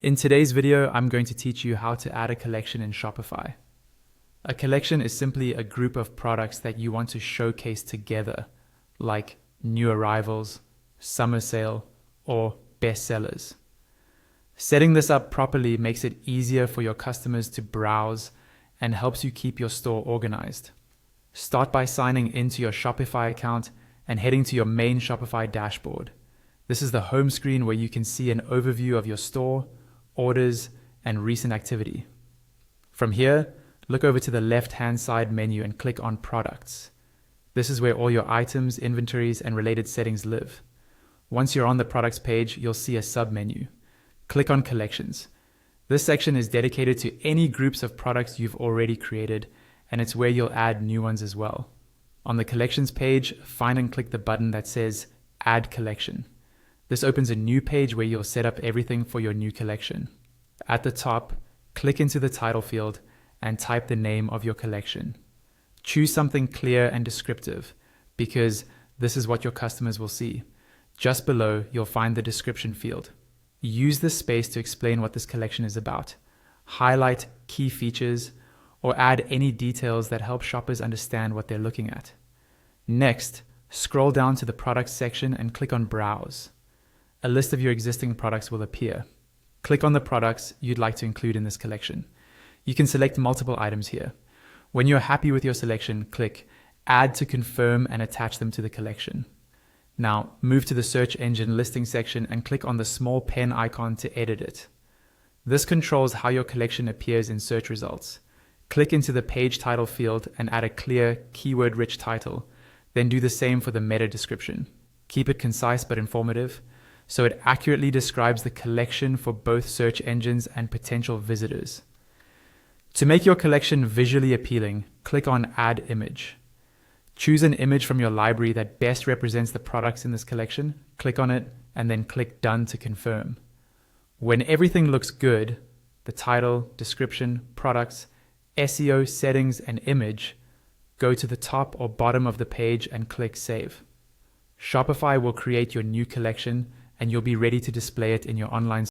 In today's video, I'm going to teach you how to add a collection in Shopify. A collection is simply a group of products that you want to showcase together, like new arrivals, summer sale, or bestsellers. Setting this up properly makes it easier for your customers to browse and helps you keep your store organized. Start by signing into your Shopify account and heading to your main Shopify dashboard. This is the home screen where you can see an overview of your store, orders, and recent activity. From here, look over to the left-hand side menu and click on Products. This is where all your items, inventories, and related settings live. Once you're on the Products page, you'll see a sub-menu. Click on Collections. This section is dedicated to any groups of products you've already created, and it's where you'll add new ones as well. On the Collections page, find and click the button that says Add Collection. This opens a new page where you'll set up everything for your new collection. At the top, click into the title field and type the name of your collection. Choose something clear and descriptive because this is what your customers will see. Just below, you'll find the description field. Use this space to explain what this collection is about. Highlight key features or add any details that help shoppers understand what they're looking at. Next, scroll down to the products section and click on Browse. A list of your existing products will appear. Click on the products you'd like to include in this collection. You can select multiple items here. When you're happy with your selection, click Add to confirm and attach them to the collection. Now, move to the search engine listing section and click on the small pen icon to edit it. This controls how your collection appears in search results. Click into the page title field and add a clear, keyword-rich title. Then do the same for the meta description. Keep it concise but informative, so it accurately describes the collection for both search engines and potential visitors. To make your collection visually appealing, click on Add Image. Choose an image from your library that best represents the products in this collection, click on it, and then click Done to confirm. When everything looks good, the title, description, products, SEO, settings, and image, go to the top or bottom of the page and click Save. Shopify will create your new collection and you'll be ready to display it in your online